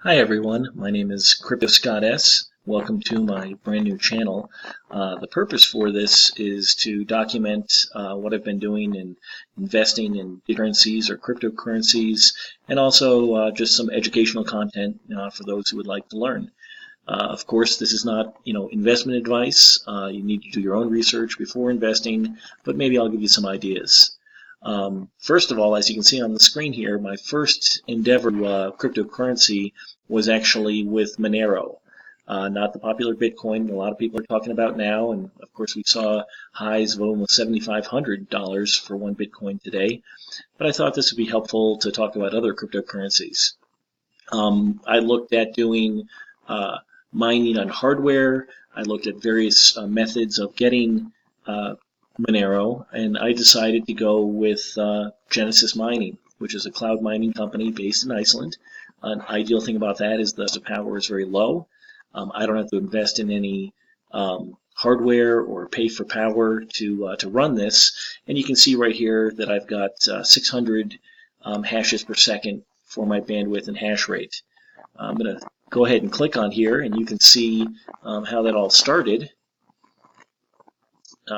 Hi everyone, my name is cryptocurrencies. Welcome to my brand new channel. The purpose for this is to document what I've been doing in investing in currencies or cryptocurrencies, and also just some educational content for those who would like to learn. Of course, this is not, investment advice. You need to do your own research before investing, but maybe I'll give you some ideas. First of all, as you can see on the screen here, my first endeavor to cryptocurrency was actually with Monero, not the popular Bitcoin a lot of people are talking about now. And of course, we saw highs of almost $7,500 for one Bitcoin today. But I thought this would be helpful to talk about other cryptocurrencies. I looked at doing mining on hardware. I looked at various methods of getting Monero, and I decided to go with Genesis Mining, which is a cloud mining company based in Iceland. An ideal thing about that is the power is very low. I don't have to invest in any hardware or pay for power to run this. And you can see right here that I've got 600 hashes per second for my bandwidth and hash rate. I'm going to go ahead and click on here, and you can see how that all started.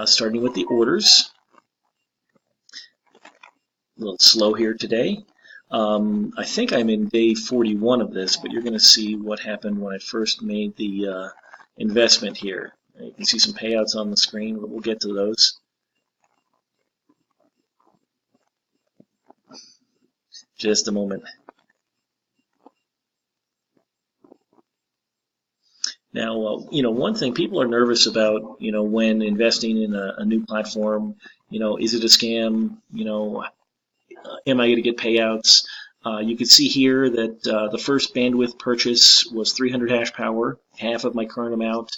Starting with the orders. A little slow here today. I think I'm in day 41 of this, but you're going to see what happened when I first made the investment here. You can see some payouts on the screen, but we'll get to those. Just a moment. Now, one thing people are nervous about, when investing in a new platform, is it a scam? Am I going to get payouts? You can see here that the first bandwidth purchase was 300 hash power, half of my current amount,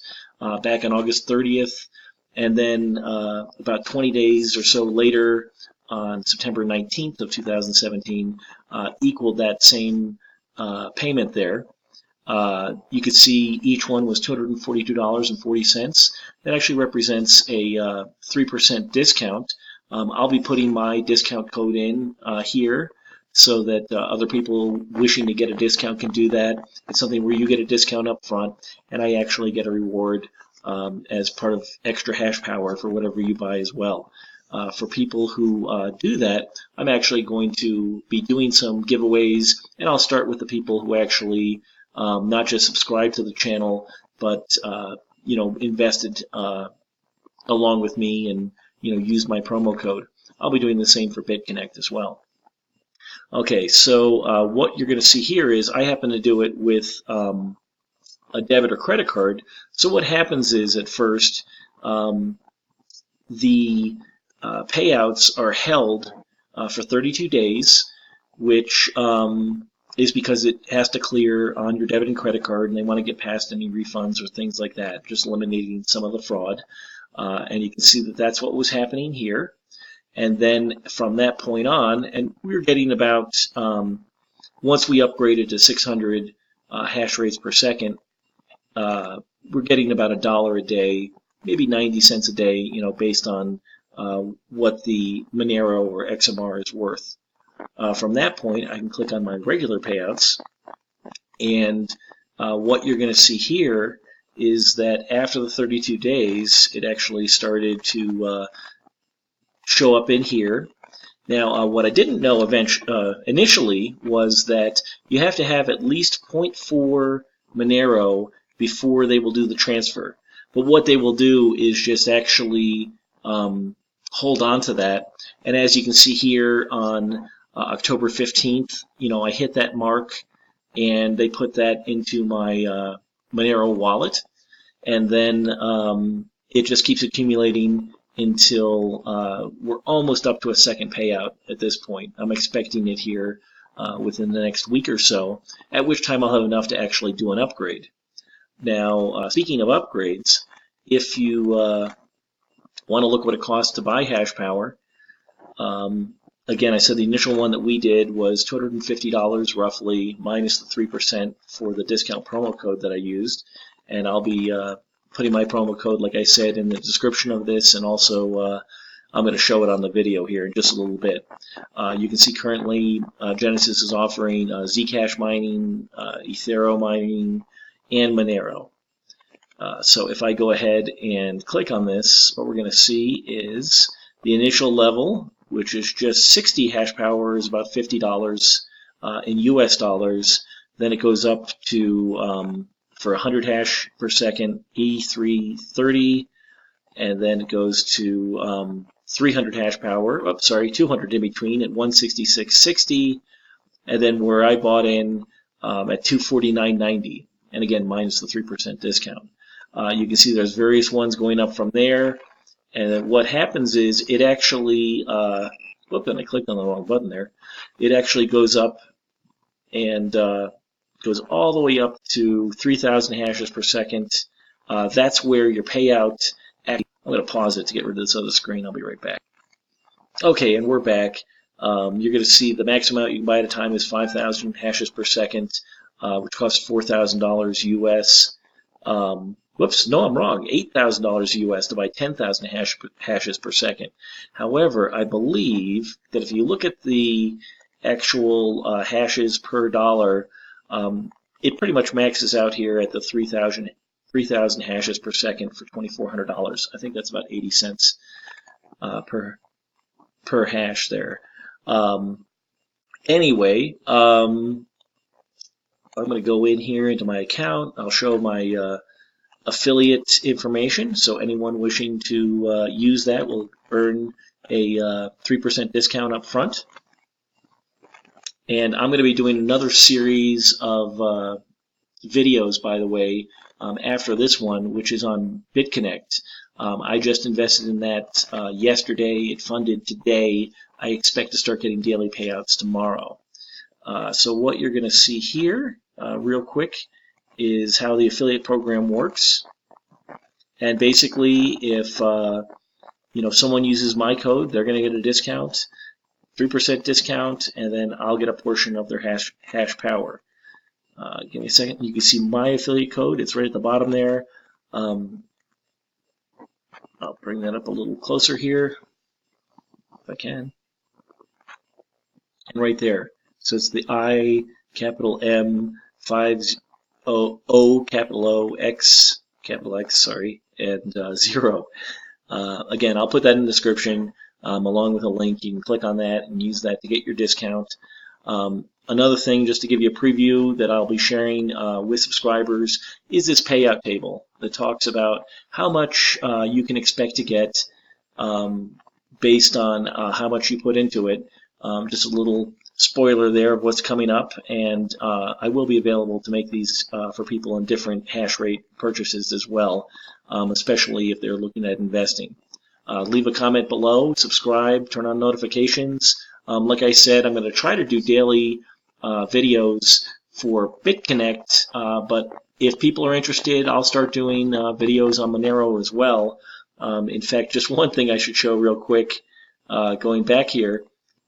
back on August 30th. And then about 20 days or so later, on September 19th of 2017, equaled that same payment there. You could see each one was $242.40. That actually represents a 3% discount. I'll be putting my discount code in here so that other people wishing to get a discount can do that. It's something where you get a discount up front, and I actually get a reward as part of extra hash power for whatever you buy as well. For people who do that, I'm actually going to be doing some giveaways, and I'll start with the people who actually not just subscribe to the channel, but invested along with me and use my promo code. I'll be doing the same for BitConnect as well. Okay, so what you're going to see here is I happen to do it with a debit or credit card. So what happens is at first the payouts are held for 32 days, which is because it has to clear on your debit and credit card, and they want to get past any refunds or things like that, just eliminating some of the fraud. And you can see that that's what was happening here. And then from that point on, and we were getting about, once we upgraded to 600 hash rates per second, we're getting about $1 a day, maybe 90 cents a day, based on what the Monero or XMR is worth. From that point, I can click on my regular payouts, and what you're going to see here is that after the 32 days, it actually started to show up in here. Now, what I didn't know initially was that you have to have at least 0.4 Monero before they will do the transfer. But what they will do is just actually hold on to that. And as you can see here on October 15th, I hit that mark, and they put that into my Monero wallet, and then it just keeps accumulating until we're almost up to a second payout at this point. I'm expecting it here within the next week or so, at which time I'll have enough to actually do an upgrade. Now, speaking of upgrades, if you want to look what it costs to buy hash power, again, I said the initial one that we did was $250 roughly, minus the 3% for the discount promo code that I used. And I'll be putting my promo code, like I said, in the description of this, and also I'm going to show it on the video here in just a little bit. You can see currently Genesis is offering Zcash mining, Ethereum mining, and Monero. So if I go ahead and click on this, what we're going to see is the initial level, which is just 60 hash power, is about $50 in US dollars. Then it goes up to, for 100 hash per second, 83.30, and then it goes to 300 hash power, 200 in between at 166.60, and then where I bought in at 249.90, and again minus the 3% discount. You can see there's various ones going up from there, and then what happens is it actually, and I clicked on the wrong button there, it actually goes up and goes all the way up to 3,000 hashes per second. That's where your payout, I'm going to pause it to get rid of this other screen, I'll be right back. Okay, and we're back. You're going to see the max amount you can buy at a time is 5,000 hashes per second, which costs $4,000 US. Whoops, no, I'm wrong. $8,000 US to buy 10,000 hashes per second. However, I believe that if you look at the actual hashes per dollar, it pretty much maxes out here at the 3,000 hashes per second for $2,400. I think that's about 80 cents per hash there. Anyway, I'm going to go in here into my account. I'll show my affiliate information, so anyone wishing to use that will earn a 3% discount up front. And I'm going to be doing another series of videos, by the way, after this one, which is on BitConnect. I just invested in that yesterday. It funded today. I expect to start getting daily payouts tomorrow. So what you're going to see here, real quick, is how the affiliate program works. And basically, if someone uses my code, they're going to get a discount, 3% discount, and then I'll get a portion of their hash power. Give me a second. You can see my affiliate code. It's right at the bottom there. I'll bring that up a little closer here, if I can. And right there. So it's the I, capital M, 50, O, capital O, X, capital X, sorry, and 0. Again, I'll put that in the description along with a link. You can click on that and use that to get your discount. Another thing, just to give you a preview that I'll be sharing with subscribers, is this payout table that talks about how much you can expect to get based on how much you put into it. Just a little spoiler there of what's coming up, and I will be available to make these for people on different hash rate purchases as well, especially if they're looking at investing. Leave a comment below, subscribe, turn on notifications. Like I said, I'm going to try to do daily videos for BitConnect, but if people are interested, I'll start doing videos on Monero as well. In fact, just one thing I should show real quick, going back here,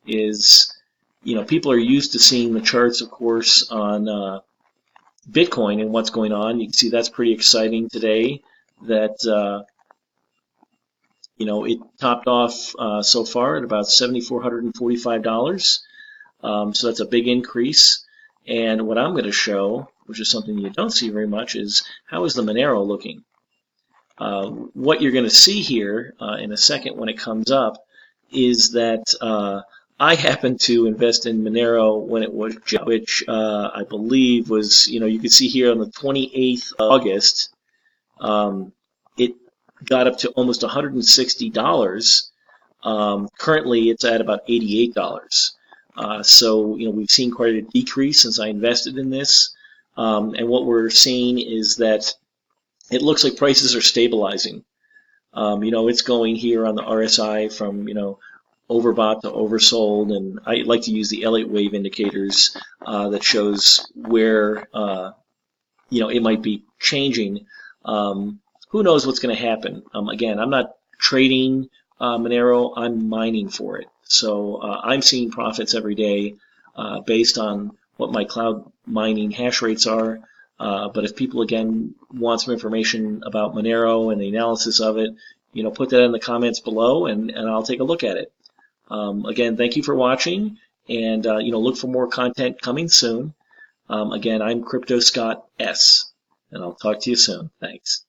is people are used to seeing the charts, of course, on Bitcoin and what's going on. You can see that's pretty exciting today, that it topped off so far at about $7,445. So that's a big increase. And what I'm going to show, which is something you don't see very much, is how is the Monero looking? What you're going to see here in a second when it comes up is that I happened to invest in Monero when it was, which I believe was, you can see here on the 28th of August, it got up to almost $160. Currently, it's at about $88. So, we've seen quite a decrease since I invested in this. And what we're seeing is that it looks like prices are stabilizing. It's going here on the RSI from, overbought to oversold, and I like to use the Elliott wave indicators that shows where, it might be changing. Who knows what's going to happen? Again, I'm not trading Monero, I'm mining for it. So I'm seeing profits every day based on what my cloud mining hash rates are. But if people, again, want some information about Monero and the analysis of it, put that in the comments below, and I'll take a look at it. Again, thank you for watching, and look for more content coming soon. Again, I'm Crypto Scott S, and I'll talk to you soon. Thanks.